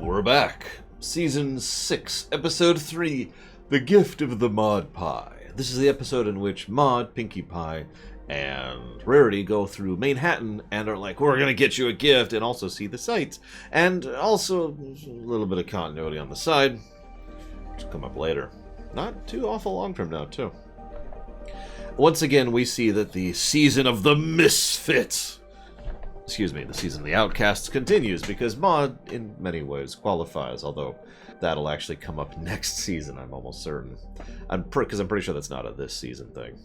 We're back. Season 6, Episode 3, The Gift of the Mod Pie. This is the episode in which Mod, Pinkie Pie, and Rarity go through Manhattan and are like, we're gonna get you a gift, and also see the sights. And also, a little bit of continuity on the side, which will come up later. Not too awful long from now, too. Once again, we see that the season of the Misfits, the season of the Outcasts continues, because Mod, in many ways, qualifies, although that'll actually come up next season, I'm almost certain. Because I'm pretty sure that's not a this season thing.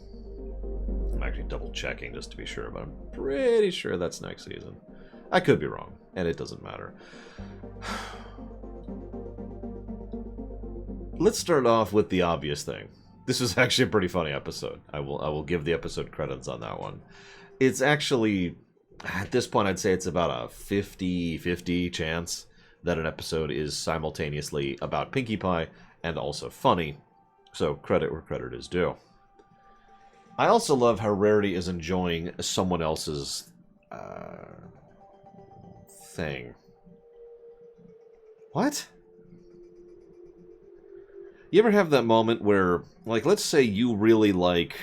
I'm actually double-checking just to be sure, but I'm pretty sure that's next season. I could be wrong, and it doesn't matter. Let's start off with the obvious thing. This was actually a pretty funny episode. I will give the episode credits on that one. It's actually, at this point, I'd say it's about a 50-50 chance that an episode is simultaneously about Pinkie Pie and also funny. So credit where credit is due. I also love how Rarity is enjoying someone else's thing. What? You ever have that moment where, like, let's say you really like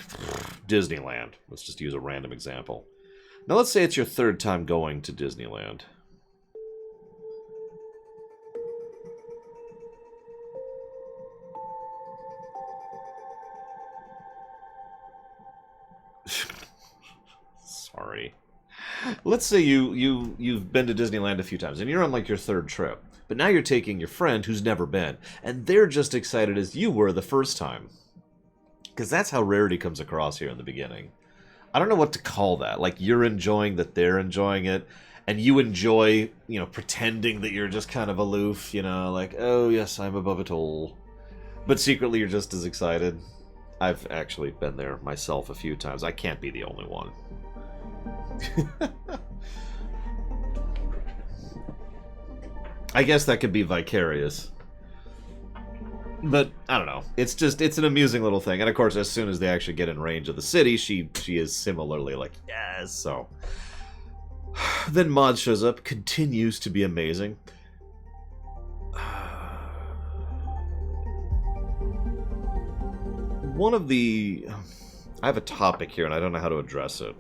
Disneyland. Let's just use a random example. Now, let's say it's your third time going to Disneyland. Sorry. Let's say you've been to Disneyland a few times, and you're on, like, your third trip. But now you're taking your friend who's never been, and they're just excited as you were the first time. Because that's how Rarity comes across here in the beginning. I don't know what to call that. Like, you're enjoying that they're enjoying it, and you enjoy, pretending that you're just kind of aloof, like, oh, yes, I'm above it all. But secretly you're just as excited. I've actually been there myself a few times. I can't be the only one. I guess that could be vicarious. But, I don't know. It's an amusing little thing. And of course, as soon as they actually get in range of the city, she is similarly like, yes, so. Then Mod shows up, continues to be amazing. I have a topic here, and I don't know how to address it.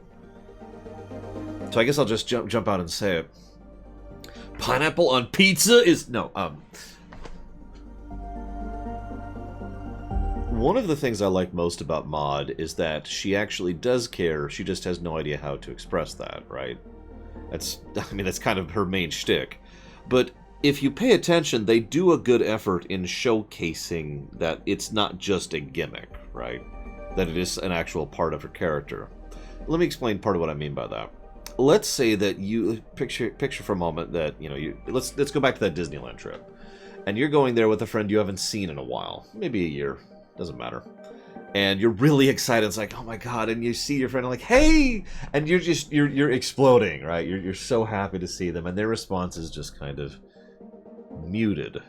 So I guess I'll just jump out and say it. Pineapple on pizza is... No, One of the things I like most about Mod is that she actually does care, she just has no idea how to express that, right? That's kind of her main shtick. But if you pay attention, they do a good effort in showcasing that it's not just a gimmick, right? That it is an actual part of her character. Let me explain part of what I mean by that. Let's say that you picture for a moment that, let's go back to that Disneyland trip. And you're going there with a friend you haven't seen in a while. Maybe a year. Doesn't matter. And you're really excited. It's like, oh my god. And you see your friend like, hey! And you're exploding, right? You're so happy to see them. And their response is just kind of muted.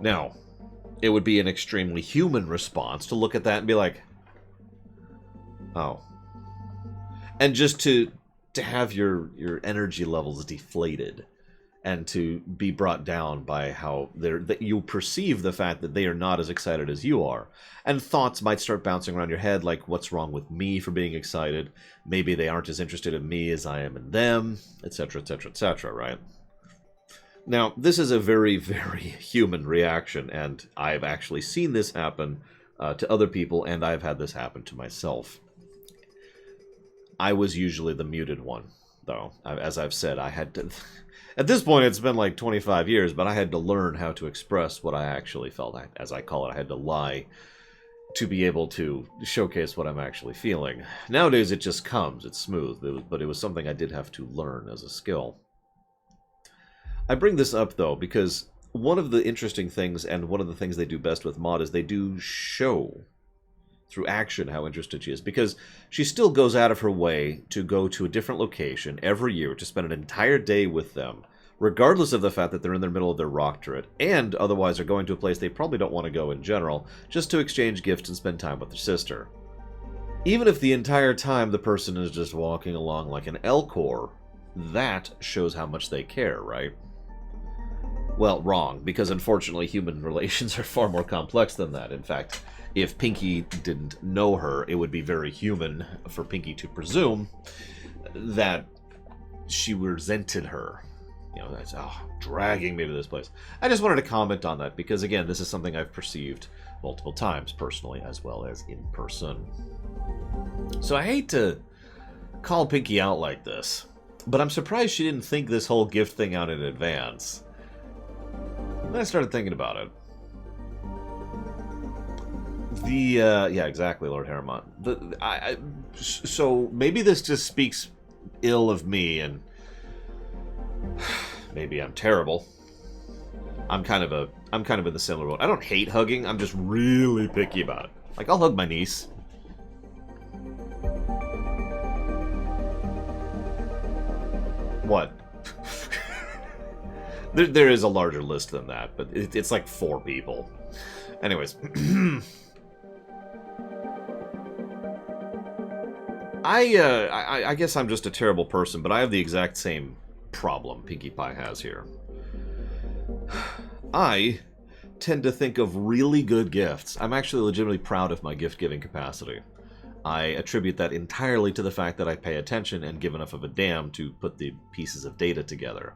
Now, it would be an extremely human response to look at that and be like, oh. And just to have your energy levels deflated and to be brought down by how that you perceive the fact that they are not as excited as you are. And thoughts might start bouncing around your head like, what's wrong with me for being excited? Maybe they aren't as interested in me as I am in them, etc., etc., etc., right? Now, this is a very, very human reaction, and I've actually seen this happen to other people, and I've had this happen to myself. I was usually the muted one, though. As I've said, I had to... At this point, it's been like 25 years, but I had to learn how to express what I actually felt. As I call it, I had to lie to be able to showcase what I'm actually feeling. Nowadays, it just comes. It's smooth. But it was something I did have to learn as a skill. I bring this up, though, because one of the interesting things, and one of the things they do best with Mod, is they do show through action how interested she is, because she still goes out of her way to go to a different location every year to spend an entire day with them, regardless of the fact that they're in the middle of their doctorate, and otherwise are going to a place they probably don't want to go in general, just to exchange gifts and spend time with their sister. Even if the entire time the person is just walking along like an Elcor, that shows how much they care, right? Well, wrong, because unfortunately human relations are far more complex than that. In fact, if Pinky didn't know her, it would be very human for Pinky to presume that she resented her. You know, that's dragging me to this place. I just wanted to comment on that because, again, this is something I've perceived multiple times, personally as well as in person. So I hate to call Pinky out like this, but I'm surprised she didn't think this whole gift thing out in advance. And then I started thinking about it. Yeah, exactly, Lord Harriman. So maybe this just speaks ill of me, and maybe I'm terrible. I'm kind of in the similar boat. I don't hate hugging. I'm just really picky about it. Like, I'll hug my niece. What? there is a larger list than that, but it's like 4 people. Anyways. I guess I'm just a terrible person, but I have the exact same problem Pinkie Pie has here. I tend to think of really good gifts. I'm actually legitimately proud of my gift-giving capacity. I attribute that entirely to the fact that I pay attention and give enough of a damn to put the pieces of data together.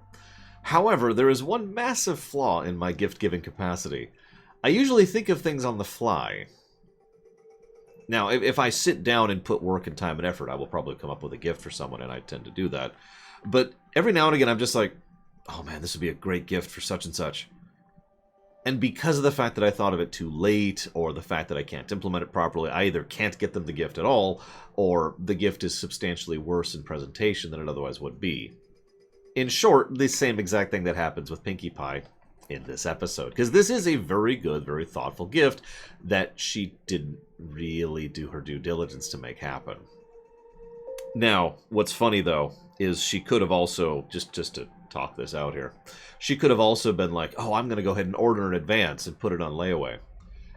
However, there is one massive flaw in my gift-giving capacity. I usually think of things on the fly. Now, if I sit down and put work and time and effort, I will probably come up with a gift for someone, and I tend to do that. But every now and again, I'm just like, oh man, this would be a great gift for such and such. And because of the fact that I thought of it too late, or the fact that I can't implement it properly, I either can't get them the gift at all, or the gift is substantially worse in presentation than it otherwise would be. In short, the same exact thing that happens with Pinkie Pie in this episode. Because this is a very good, very thoughtful gift that she didn't really do her due diligence to make happen. Now, what's funny, though, is she could have also, just to talk this out here, she could have also been like, oh, I'm going to go ahead and order in advance and put it on layaway.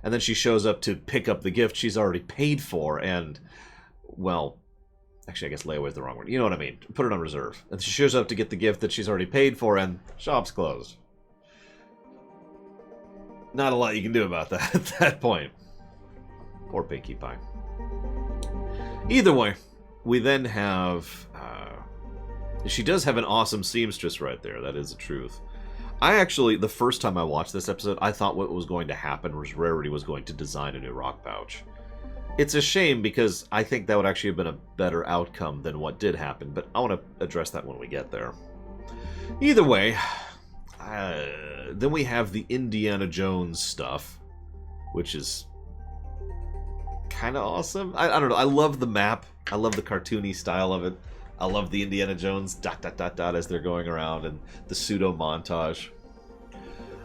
And then she shows up to pick up the gift she's already paid for and, well, actually, I guess layaway is the wrong word. You know what I mean. Put it on reserve. And she shows up to get the gift that she's already paid for and shop's closed. Not a lot you can do about that at that point. Poor Pinkie Pie. Either way, we then have... she does have an awesome seamstress right there. That is the truth. I actually, the first time I watched this episode, I thought what was going to happen was Rarity was going to design a new rock pouch. It's a shame because I think that would actually have been a better outcome than what did happen, but I want to address that when we get there. Either way, then we have the Indiana Jones stuff, which is kind of awesome. I don't know. I love the map. I love the cartoony style of it. I love the Indiana Jones ... as they're going around and the pseudo montage.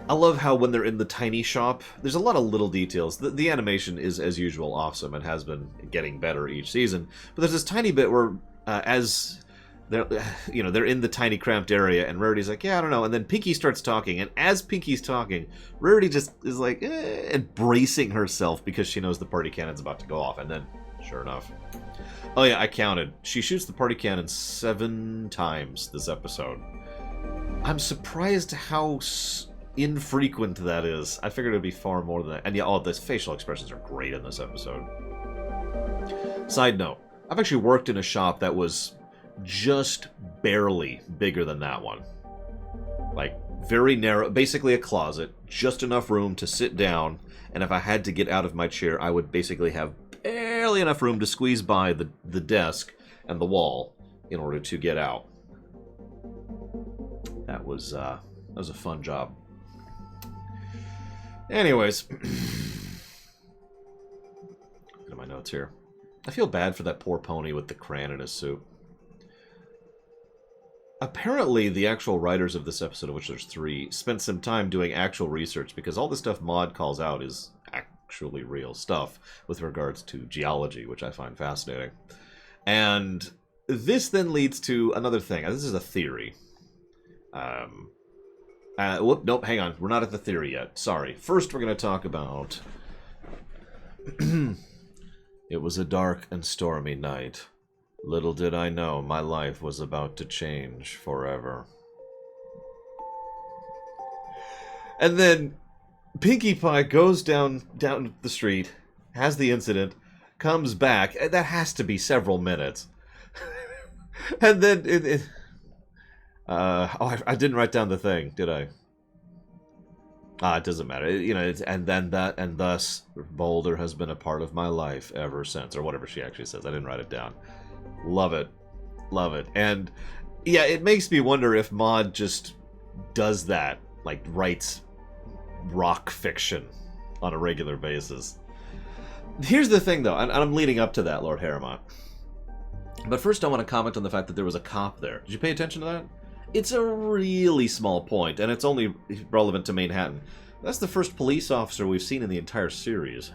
I love how when they're in the tiny shop, there's a lot of little details. The animation is, as usual, awesome and has been getting better each season. But there's this tiny bit where, as they're, they're in the tiny cramped area, and Rarity's like, yeah, I don't know. And then Pinky starts talking, and as Pinky's talking, Rarity just is like, and bracing herself because she knows the party cannon's about to go off. And then, sure enough. Oh yeah, I counted. She shoots the party cannon 7 times this episode. I'm surprised how infrequent that is. I figured it would be far more than that. And yeah, all the facial expressions are great in this episode. Side note, I've actually worked in a shop that was just barely bigger than that one. Like, very narrow, basically a closet, just enough room to sit down, and if I had to get out of my chair, I would basically have barely enough room to squeeze by the desk and the wall in order to get out. That was a fun job. Anyways, look at my notes here. I feel bad for that poor pony with the crayon in his soup. Apparently, the actual writers of this episode, of which there's 3, spent some time doing actual research because all the stuff Maud calls out is actually real stuff with regards to geology, which I find fascinating. And this then leads to another thing. This is a theory. Nope, hang on. We're not at the theory yet. Sorry. First, we're going to talk about... It was a dark and stormy night. Little did I know my life was about to change forever. And then Pinkie Pie goes down the street, has the incident, comes back. That has to be several minutes. And then I didn't write down the thing, did I? It doesn't matter. And thus Boulder has been a part of my life ever since, or whatever she actually says. I didn't write it down. Love it. Love it. And yeah, it makes me wonder if Maud just does that, like writes rock fiction on a regular basis. Here's the thing, though, and I'm leading up to that, Lord Harriman. But first I want to comment on the fact that there was a cop there. Did you pay attention to that? It's a really small point, and it's only relevant to Manhattan. That's the first police officer we've seen in the entire series.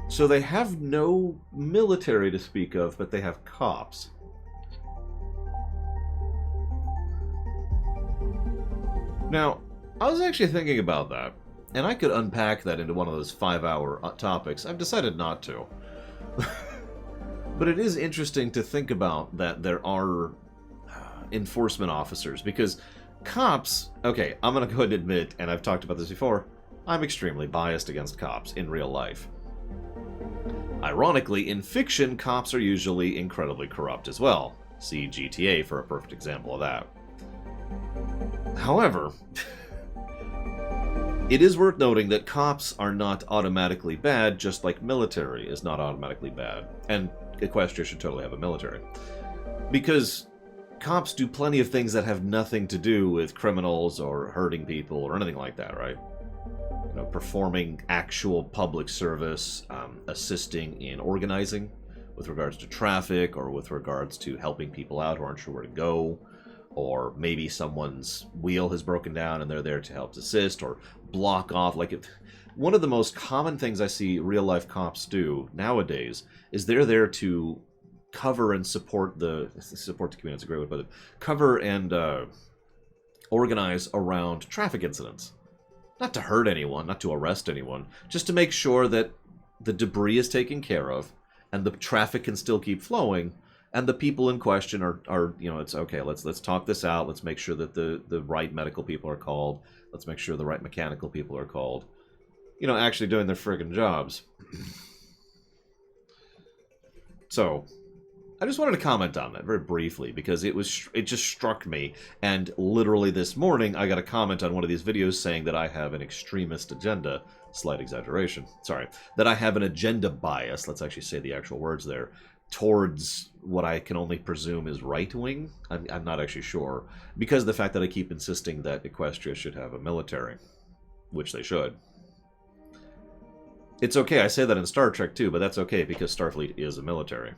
So they have no military to speak of, but they have cops. Now, I was actually thinking about that, and I could unpack that into one of those 5-hour topics. I've decided not to. But it is interesting to think about that there are enforcement officers, because cops... Okay, I'm going to go ahead and admit, and I've talked about this before, I'm extremely biased against cops in real life. Ironically, in fiction, cops are usually incredibly corrupt as well. See GTA for a perfect example of that. However, it is worth noting that cops are not automatically bad, just like military is not automatically bad. And Equestria should totally have a military. Because cops do plenty of things that have nothing to do with criminals or hurting people or anything like that, right? You know, performing actual public service, assisting in organizing with regards to traffic or with regards to helping people out who aren't sure where to go, or maybe someone's wheel has broken down and they're there to help assist or block off. One of the most common things I see real-life cops do nowadays is they're there to cover and support the community. It's a great way to put it. Cover and organize around traffic incidents. Not to hurt anyone, not to arrest anyone, just to make sure that the debris is taken care of and the traffic can still keep flowing, and the people in question are it's okay, let's talk this out, let's make sure that the right medical people are called, let's make sure the right mechanical people are called. Actually doing their friggin' jobs. So, I just wanted to comment on that very briefly, because it just struck me, and literally this morning I got a comment on one of these videos saying that I have an extremist agenda, slight exaggeration, sorry, that I have an agenda bias, let's actually say the actual words there, towards what I can only presume is right-wing. I'm not actually sure, because of the fact that I keep insisting that Equestria should have a military, which they should. It's okay, I say that in Star Trek too, but that's okay because Starfleet is a military.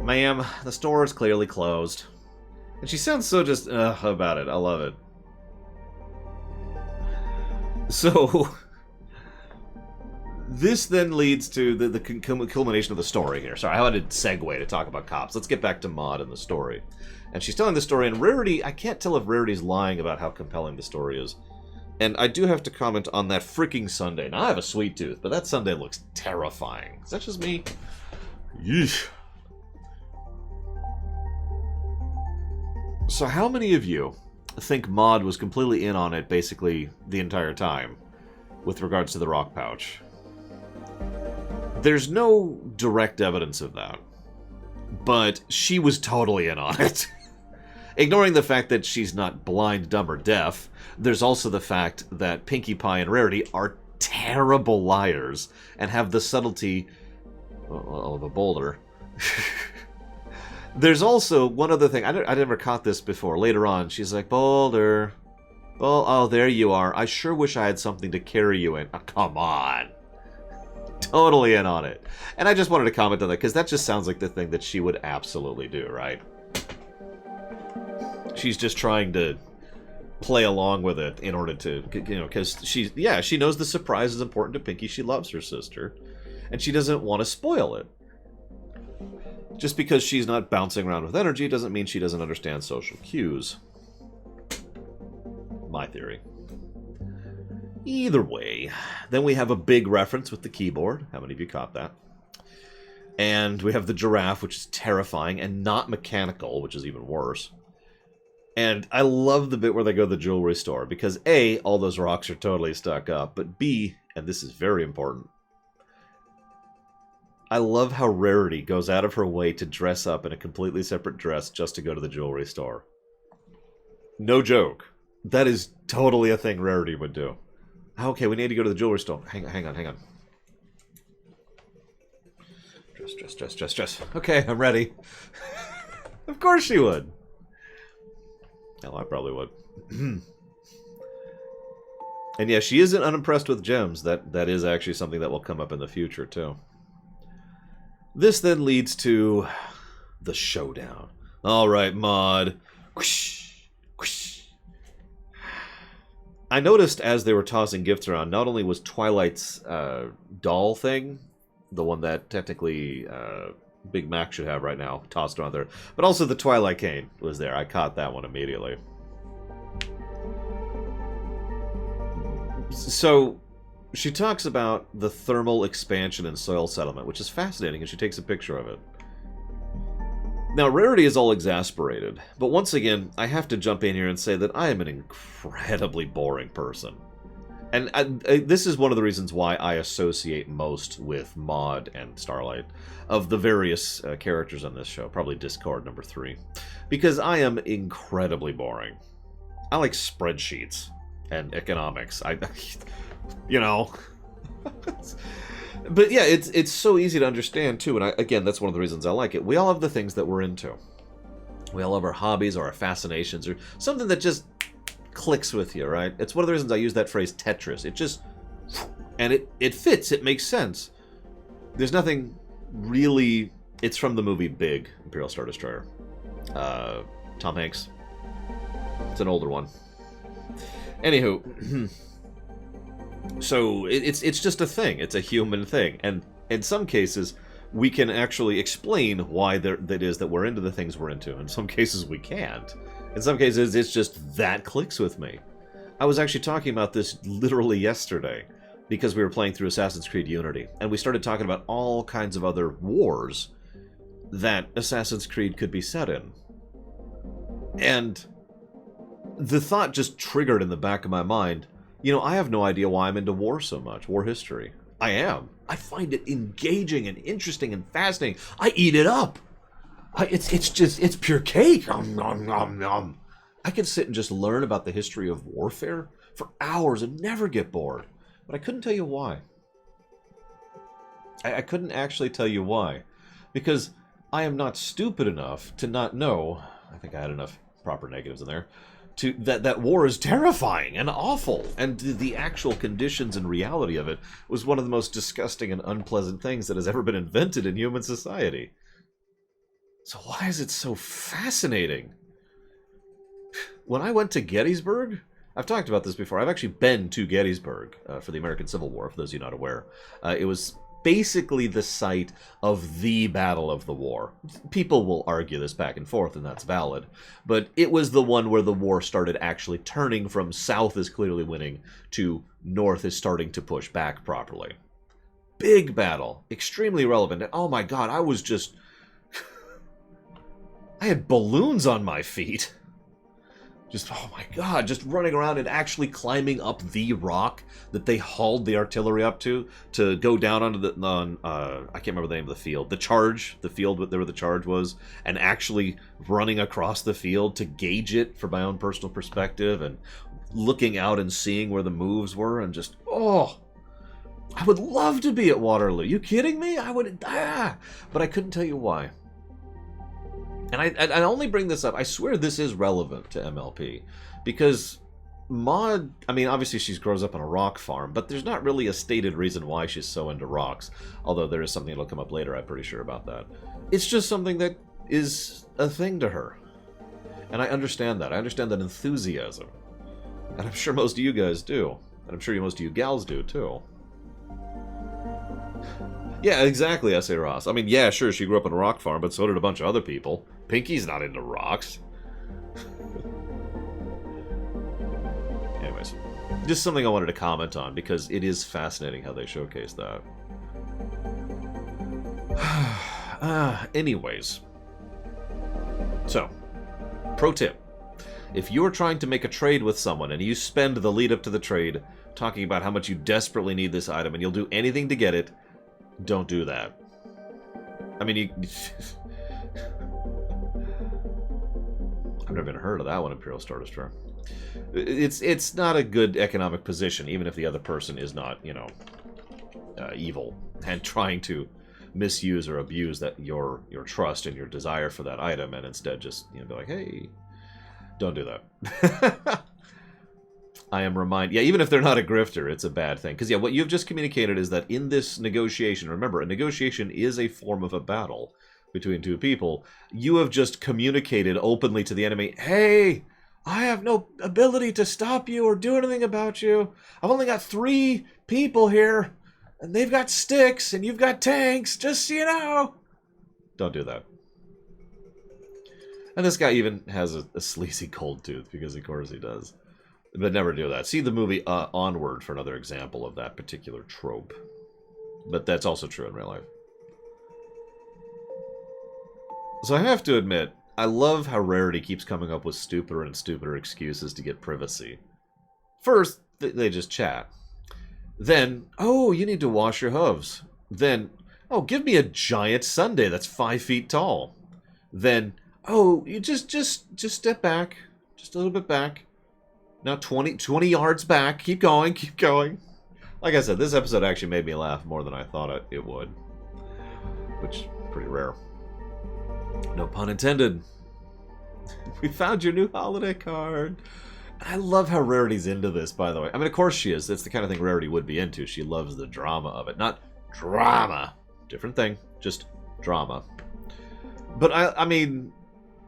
Ma'am, the store is clearly closed. And she sounds so just about it. I love it. So, this then leads to the culmination of the story here. Sorry, I wanted to segue to talk about cops. Let's get back to Maud and the story. And she's telling the story, and Rarity, I can't tell if Rarity's lying about how compelling the story is. And I do have to comment on that freaking sundae. Now, I have a sweet tooth, but that sundae looks terrifying. Is that just me? Yeesh. So how many of you think Maud was completely in on it basically the entire time with regards to the rock pouch? There's no direct evidence of that, but she was totally in on it. Ignoring the fact that she's not blind, dumb, or deaf, there's also the fact that Pinkie Pie and Rarity are terrible liars and have the subtlety of a boulder. There's also one other thing. I never caught this before. Later on, she's like, Boulder. Oh, there you are. I sure wish I had something to carry you in. Oh, come on. Totally in on it. And I just wanted to comment on that, because that just sounds like the thing that she would absolutely do, right? She's just trying to play along with it in order to, because she knows the surprise is important to Pinkie. She loves her sister. And she doesn't want to spoil it. Just because she's not bouncing around with energy doesn't mean she doesn't understand social cues. My theory. Either way, then we have a big reference with the keyboard. How many of you caught that? And we have the giraffe, which is terrifying and not mechanical, which is even worse. And I love the bit where they go to the jewelry store, because A, all those rocks are totally stuck up, but B, and this is very important, I love how Rarity goes out of her way to dress up in a completely separate dress just to go to the jewelry store. No joke. That is totally a thing Rarity would do. Okay, we need to go to the jewelry store. Hang on. Dress. Okay, I'm ready. Of course she would. Hell, I probably would. And yeah, she isn't unimpressed with gems. That is actually something that will come up in the future, too. This then leads to the showdown. Alright, Maud. Whoosh, whoosh. I noticed as they were tossing gifts around, not only was Twilight's doll thing, the one that technically Big Mac should have right now, tossed around there, but also the Twilight cane was there. I caught that one immediately. So, she talks about the thermal expansion and soil settlement, which is fascinating, and she takes a picture of it. Now, Rarity is all exasperated, but once again, I have to jump in here and say that I am an incredibly boring person. And this is one of the reasons why I associate most with Maud and Starlight, of the various characters on this show, probably Discord number 3. Because I am incredibly boring. I like spreadsheets and economics. You know. But yeah, it's so easy to understand too, and again, that's one of the reasons I like it. We all have the things that we're into. We all have our hobbies or our fascinations or something that just clicks with you, right? It's one of the reasons I use that phrase Tetris. It just... and it fits, it makes sense. There's nothing really... It's from the movie Big, Imperial Star Destroyer. Tom Hanks. It's an older one. Anywho... So, it's just a thing. It's a human thing. And in some cases, we can actually explain why that is that we're into the things we're into. In some cases, we can't. In some cases, it's just that clicks with me. I was actually talking about this literally yesterday, because we were playing through Assassin's Creed Unity, and we started talking about all kinds of other wars that Assassin's Creed could be set in. And the thought just triggered in the back of my mind, you know, I have no idea why I'm into war so much, war history. I am. I find it engaging and interesting and fascinating. I eat it up. It's pure cake. Nom, nom, nom, nom. I could sit and just learn about the history of warfare for hours and never get bored. But I couldn't tell you why. I couldn't actually tell you why. Because I am not stupid enough to not know, I think I had enough proper negatives in there, that war is terrifying and awful, and the actual conditions and reality of it was one of the most disgusting and unpleasant things that has ever been invented in human society. So why is it so fascinating? When I went to Gettysburg, I've talked about this before, I've actually been to Gettysburg for the American Civil War, for those of you not aware. It was basically the site of the battle of the war. People will argue this back and forth, and that's valid. But it was the one where the war started actually turning from south is clearly winning to north is starting to push back properly. Big battle. Extremely relevant. And oh my god, I was just... I had balloons on my feet. Just, oh my god, just running around and actually climbing up the rock that they hauled the artillery up to go down onto the, I can't remember the name of the field. The field where the charge was, and actually running across the field to gauge it for my own personal perspective, and looking out and seeing where the moves were, and just, oh, I would love to be at Waterloo. You kidding me? I would, but I couldn't tell you why. And I only bring this up, I swear this is relevant to MLP, because Maud, I mean, obviously she grows up on a rock farm, but there's not really a stated reason why she's so into rocks, although there is something that'll come up later, I'm pretty sure about that. It's just something that is a thing to her. And I understand that. I understand that enthusiasm. And I'm sure most of you guys do. And I'm sure most of you gals do, too. Yeah, exactly, S.A. Ross. I mean, yeah, sure, she grew up on a rock farm, but so did a bunch of other people. Pinky's not into rocks. Anyways, just something I wanted to comment on, because it is fascinating how they showcase that. Anyways. So, pro tip. If you're trying to make a trade with someone and you spend the lead up to the trade talking about how much you desperately need this item and you'll do anything to get it, don't do that. I mean, I've never even heard of that one, Imperial Star Destroyer. It's not a good economic position, even if the other person is not, you know, evil and trying to misuse or abuse that your trust and your desire for that item, and instead just, you know, be like, hey, don't do that. I am reminded, yeah, even if they're not a grifter, it's a bad thing. Because, yeah, what you've just communicated is that in this negotiation, remember, a negotiation is a form of a battle between two people. You have just communicated openly to the enemy, hey, I have no ability to stop you or do anything about you. I've only got 3 people here, and they've got sticks, and you've got tanks, just so you know. Don't do that. And this guy even has a sleazy cold tooth, because of course he does. But never do that. See the movie Onward for another example of that particular trope. But that's also true in real life. So I have to admit, I love how Rarity keeps coming up with stupider and stupider excuses to get privacy. First, they just chat. Then, oh, you need to wash your hooves. Then, oh, give me a giant sundae that's 5 feet tall. Then, oh, you just step back. Just a little bit back. Now 20 yards back. Keep going, keep going. Like I said, this episode actually made me laugh more than I thought it would. Which is pretty rare. No pun intended. We found your new holiday card. I love how Rarity's into this, by the way. I mean, of course she is. That's the kind of thing Rarity would be into. She loves the drama of it. Not drama. Different thing. Just drama. But, I mean,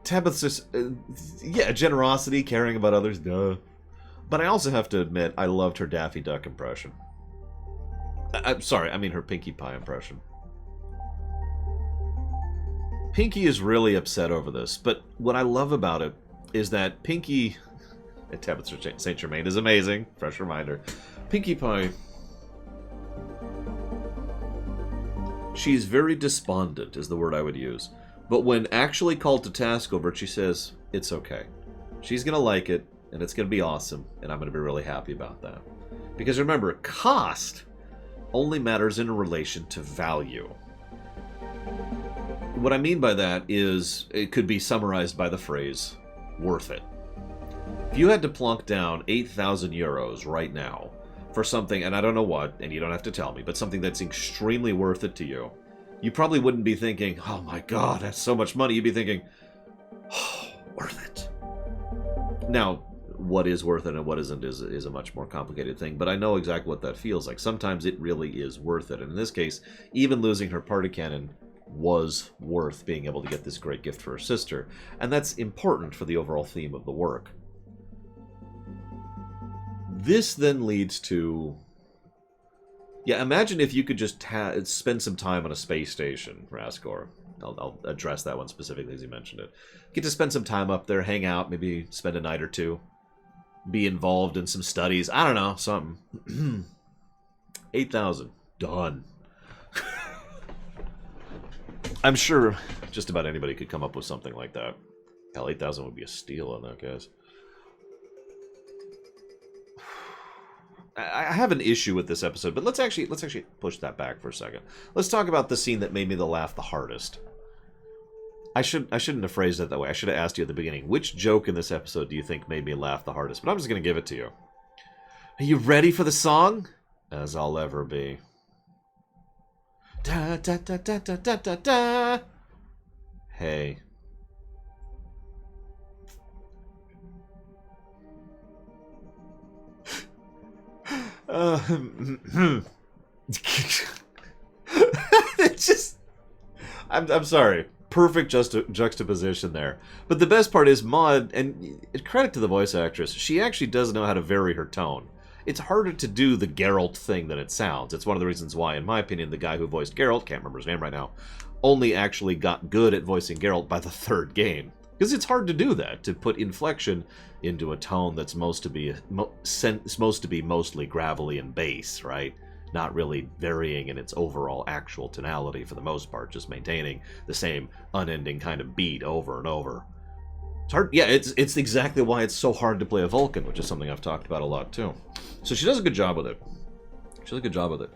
Tabitha's just... yeah, generosity, caring about others, duh. But I also have to admit, I loved her Daffy Duck impression. I'm sorry, I mean her Pinkie Pie impression. Pinkie is really upset over this, but what I love about it is that Pinkie... at Tabitha St. Germain is amazing. Fresh reminder. Pinkie Pie... she's very despondent, is the word I would use. But when actually called to task over it, she says, it's okay. She's going to like it, and it's going to be awesome, and I'm going to be really happy about that. Because remember, cost only matters in relation to value. What I mean by that is, it could be summarized by the phrase, worth it. If you had to plunk down 8,000 euros right now for something, and I don't know what, and you don't have to tell me, but something that's extremely worth it to you, you probably wouldn't be thinking, oh my god, that's so much money. You'd be thinking, oh, worth it. Now, what is worth it and what isn't is a much more complicated thing, but I know exactly what that feels like. Sometimes it really is worth it. And in this case, even losing her party cannon was worth being able to get this great gift for her sister. And that's important for the overall theme of the work. This then leads to... yeah, imagine if you could just spend some time on a space station, Raskor. I'll address that one specifically as you mentioned it. Get to spend some time up there, hang out, maybe spend a night or two. Be involved in some studies. I don't know, something. 8,000. Done. I'm sure just about anybody could come up with something like that. Hell, 8,000 would be a steal on that, guys. I have an issue with this episode, but let's actually push that back for a second. Let's talk about the scene that made me laugh the hardest. I shouldn't have phrased it that way. I should have asked you at the beginning, which joke in this episode do you think made me laugh the hardest? But I'm just going to give it to you. Are you ready for the song? As I'll ever be. Da da da da da da da da. Hey. It's just... I'm sorry. Perfect juxtaposition there. But the best part is Maud, and credit to the voice actress, she actually does know how to vary her tone. It's harder to do the Geralt thing than it sounds. It's one of the reasons why, in my opinion, the guy who voiced Geralt, can't remember his name right now, only actually got good at voicing Geralt by the 3rd game. Because it's hard to do that, to put inflection into a tone that's supposed to be mostly gravelly and bass, right? not really varying in its overall actual tonality for the most part, just maintaining the same unending kind of beat over and over. It's hard. Yeah, it's exactly why it's so hard to play a Vulcan, which is something I've talked about a lot too. So she does a good job with it. She does a good job with it.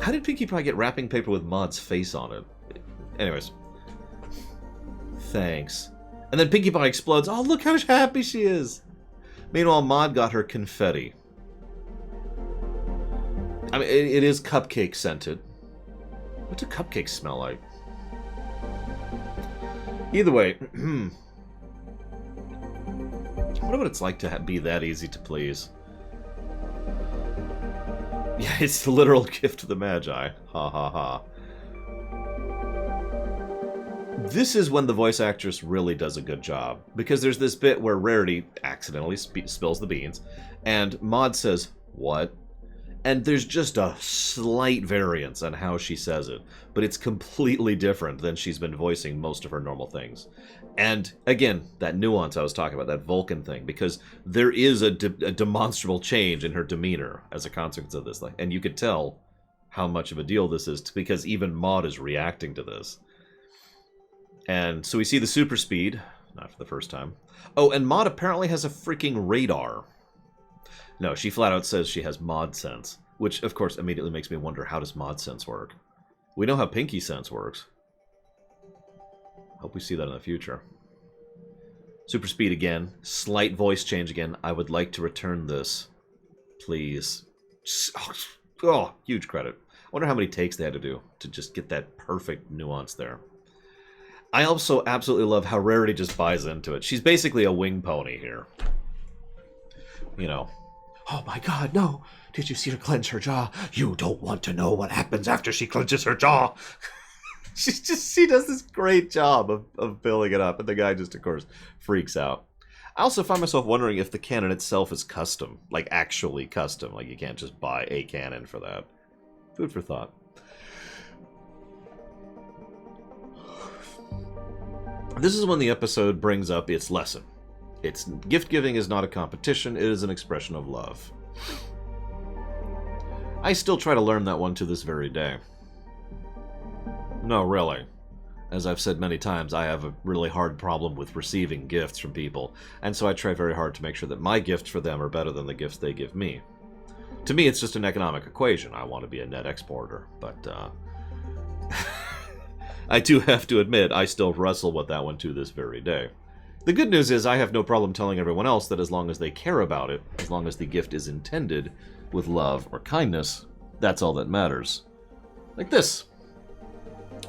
How did Pinkie Pie get wrapping paper with Maud's face on it? Anyways. Thanks. And then Pinkie Pie explodes. Oh, look how happy she is. Meanwhile, Maud got her confetti. I mean, it is cupcake scented. What do cupcakes smell like? Either way. I wonder what it's like to be that easy to please. Yeah, it's the literal gift of the Magi. Ha ha ha. This is when the voice actress really does a good job. Because there's this bit where Rarity accidentally spills the beans. And Maud says, "What?" And there's just a slight variance on how she says it. But it's completely different than she's been voicing most of her normal things. And, again, that nuance I was talking about, that Vulcan thing. Because there is a demonstrable change in her demeanor as a consequence of this. And you could tell how much of a deal this is. Because even Maud is reacting to this. And so we see the super speed. Not for the first time. Oh, and Maud apparently has a freaking radar. No, she flat out says she has Maud sense, which, of course, immediately makes me wonder, how does Maud sense work? We know how Pinky sense works. Hope we see that in the future. Super speed again. Slight voice change again. I would like to return this. Please. Oh, huge credit. I wonder how many takes they had to do to just get that perfect nuance there. I also absolutely love how Rarity just buys into it. She's basically a wing pony here. You know. Oh my god, no! Did you see her clench her jaw? You don't want to know what happens after she clenches her jaw! she does this great job of building it up, and the guy just, of course, freaks out. I also find myself wondering if the cannon itself is custom. Like, actually custom. Like, you can't just buy a cannon for that. Food for thought. This is when the episode brings up its lesson. It's gift-giving is not a competition, it is an expression of love. I still try to learn that one to this very day. No, really. As I've said many times, I have a really hard problem with receiving gifts from people, and so I try very hard to make sure that my gifts for them are better than the gifts they give me. To me, it's just an economic equation. I want to be a net exporter, but, I do have to admit, I still wrestle with that one to this very day. The good news is I have no problem telling everyone else that as long as they care about it, as long as the gift is intended with love or kindness, that's all that matters. Like this.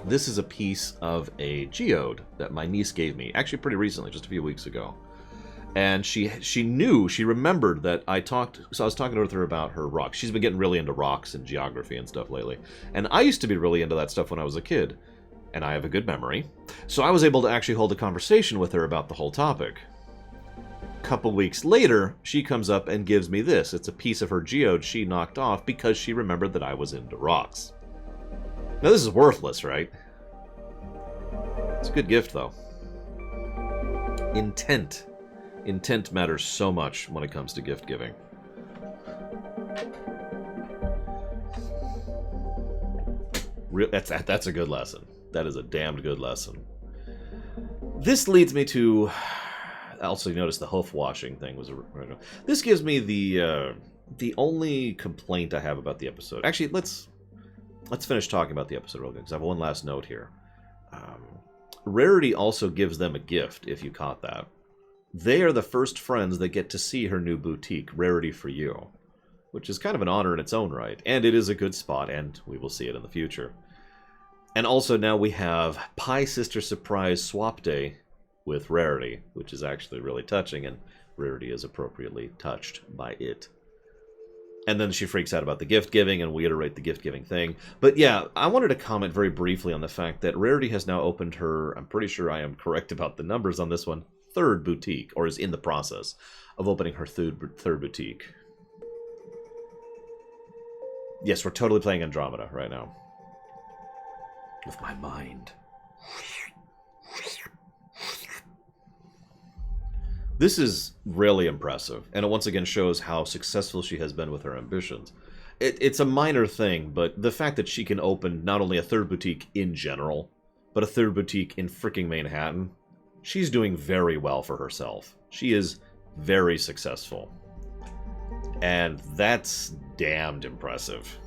This is a piece of a geode that my niece gave me, actually pretty recently, just a few weeks ago. And she remembered that I was talking to her about her rocks. She's been getting really into rocks and geography and stuff lately. And I used to be really into that stuff when I was a kid. And I have a good memory. So I was able to actually hold a conversation with her about the whole topic. A couple weeks later, she comes up and gives me this. It's a piece of her geode she knocked off because she remembered that I was into rocks. Now this is worthless, right? It's a good gift, though. Intent. Intent matters so much when it comes to gift giving. That's a good lesson. That is a damned good lesson. This leads me to... Also, you notice the hoof washing thing was... This gives me the only complaint I have about the episode. Actually, let's finish talking about the episode real quick, because I have one last note here. Rarity also gives them a gift, if you caught that. They are the first friends that get to see her new boutique, Rarity for You, which is kind of an honor in its own right. And it is a good spot, and we will see it in the future. And also now we have Pie Sister Surprise Swap Day with Rarity, which is actually really touching, and Rarity is appropriately touched by it. And then she freaks out about the gift-giving, and we iterate the gift-giving thing. But yeah, I wanted to comment very briefly on the fact that Rarity has now opened her, I'm pretty sure I am correct about the numbers on this one, third boutique, or is in the process of opening her third boutique. Yes, we're totally playing Andromeda right now. With my mind. This is really impressive, and it once again shows how successful she has been with her ambitions. It's a minor thing, but the fact that she can open not only a third boutique in general, but a third boutique in freaking Manhattan, she's doing very well for herself. She is very successful. And that's damned impressive.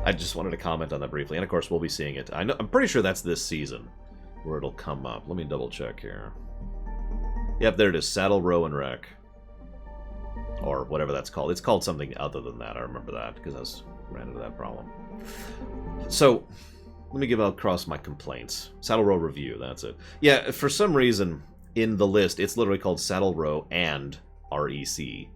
I just wanted to comment on that briefly, and of course we'll be seeing it. I'm pretty sure that's this season where it'll come up. Let me double check here. Yep, there it is, Saddle Row and Wreck. Or whatever that's called. It's called something other than that, I remember that, because I ran into that problem. So, let me give across my complaints. Saddle Row Review, that's it. Yeah, for some reason, in the list, it's literally called Saddle Row and REC.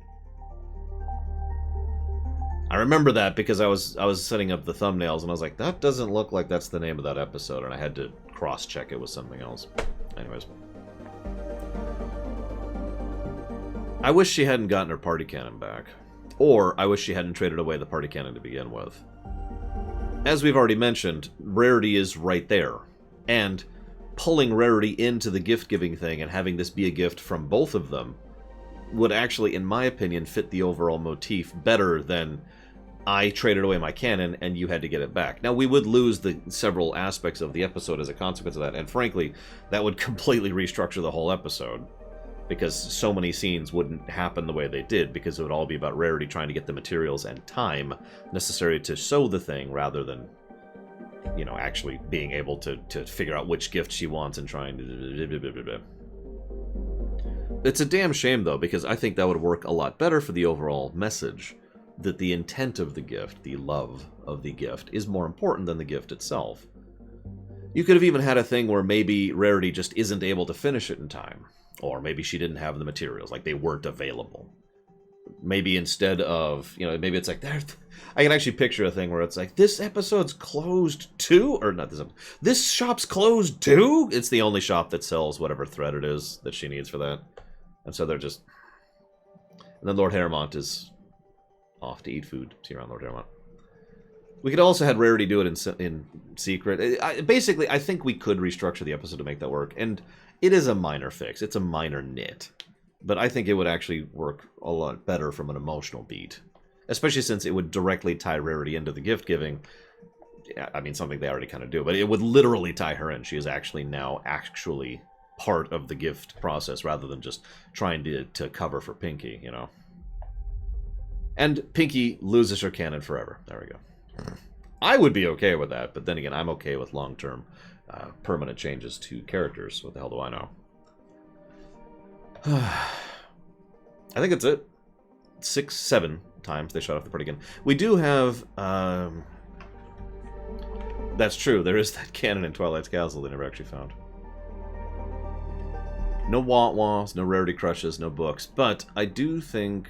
I remember that because I was setting up the thumbnails, and I was like, that doesn't look like that's the name of that episode, and I had to cross-check it with something else. Anyways. I wish she hadn't gotten her party cannon back. Or, I wish she hadn't traded away the party cannon to begin with. As we've already mentioned, Rarity is right there. And pulling Rarity into the gift-giving thing and having this be a gift from both of them would actually, in my opinion, fit the overall motif better than I traded away my cannon and you had to get it back. Now, we would lose the several aspects of the episode as a consequence of that, and frankly, that would completely restructure the whole episode. Because so many scenes wouldn't happen the way they did, because it would all be about Rarity trying to get the materials and time necessary to sew the thing, rather than, you know, actually being able to figure out which gift she wants and trying to... It's a damn shame, though, because I think that would work a lot better for the overall message, that the intent of the gift, the love of the gift, is more important than the gift itself. You could have even had a thing where maybe Rarity just isn't able to finish it in time. Or maybe she didn't have the materials, like they weren't available. Maybe instead of, you know, maybe it's like, I can actually picture a thing where it's like, this episode's closed too? Or not this episode. This shop's closed too? It's the only shop that sells whatever thread it is that she needs for that. And so they're just... And then Lord Harrowmont is off to eat food. See you around, Lord Harrowmont. We could also have Rarity do it in secret. Basically, I think we could restructure the episode to make that work. And it is a minor fix. It's a minor nit. But I think it would actually work a lot better from an emotional beat. Especially since it would directly tie Rarity into the gift-giving. I mean, something they already kind of do. But it would literally tie her in. She is actually now part of the gift process, rather than just trying to cover for Pinky, you know. And Pinky loses her cannon forever. There we go. I would be okay with that, but then again, I'm okay with long-term permanent changes to characters. What the hell do I know? I think that's it. 7 times they shut off the party again. We do have... That's true, there is that cannon in Twilight's Castle they never actually found. No want-wants, no Rarity crushes, no books, but I do think...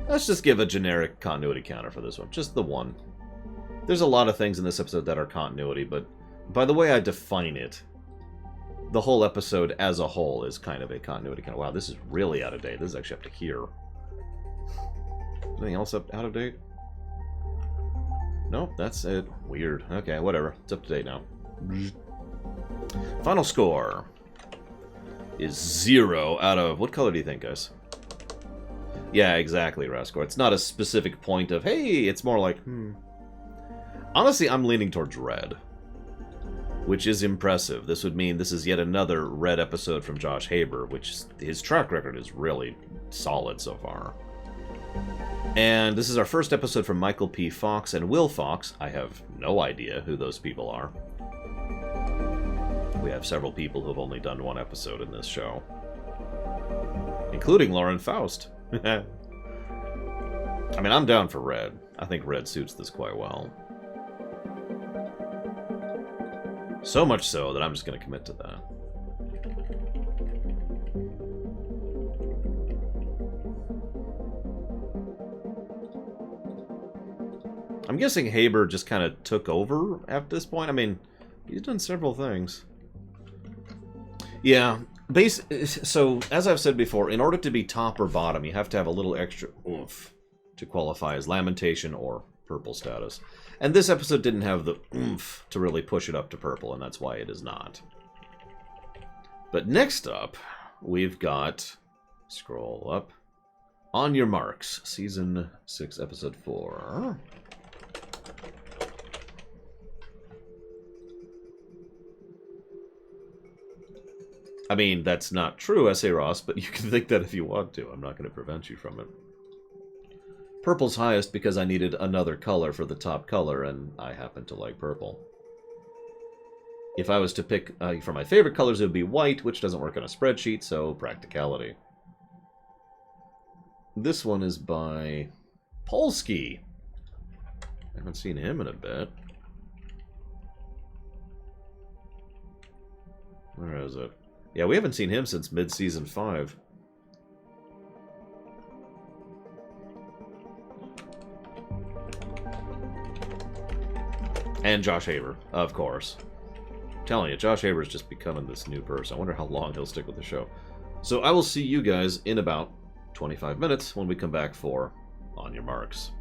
Let's just give a generic continuity counter for this one. Just the one. There's a lot of things in this episode that are continuity, but by the way I define it, the whole episode as a whole is kind of a continuity counter. Wow, this is really out of date. This is actually up to here. Anything else out of date? Nope, that's it. Weird. Okay, whatever. It's up to date now. Final score is 0 out of... What color do you think, guys? Yeah, exactly, Rascor. It's not a specific point of, hey, it's more like, Honestly, I'm leaning towards red, which is impressive. This would mean this is yet another red episode from Josh Haber, which his track record is really solid so far. And this is our first episode from Michael P. Fox and Will Fox. I have no idea who those people are. We have several people who have only done one episode in this show, including Lauren Faust. I mean, I'm down for red. I think red suits this quite well. So much so that I'm just going to commit to that. I'm guessing Haber just kind of took over at this point. I mean, he's done several things. Yeah. So, as I've said before, in order to be top or bottom, you have to have a little extra oomph to qualify as Lamentation or Purple status. And this episode didn't have the oomph to really push it up to Purple, and that's why it is not. But next up, we've got, scroll up, On Your Marks, Season 6, Episode 4. I mean, that's not true, S.A. Ross, but you can think that if you want to. I'm not going to prevent you from it. Purple's highest because I needed another color for the top color, and I happen to like purple. If I was to pick for my favorite colors, it would be white, which doesn't work on a spreadsheet, so practicality. This one is by Polsky. I haven't seen him in a bit. Where is it? Yeah, we haven't seen him since mid-season 5. And Josh Haber, of course. I'm telling you, Josh Haber's just becoming this new person. I wonder how long he'll stick with the show. So I will see you guys in about 25 minutes when we come back for On Your Marks.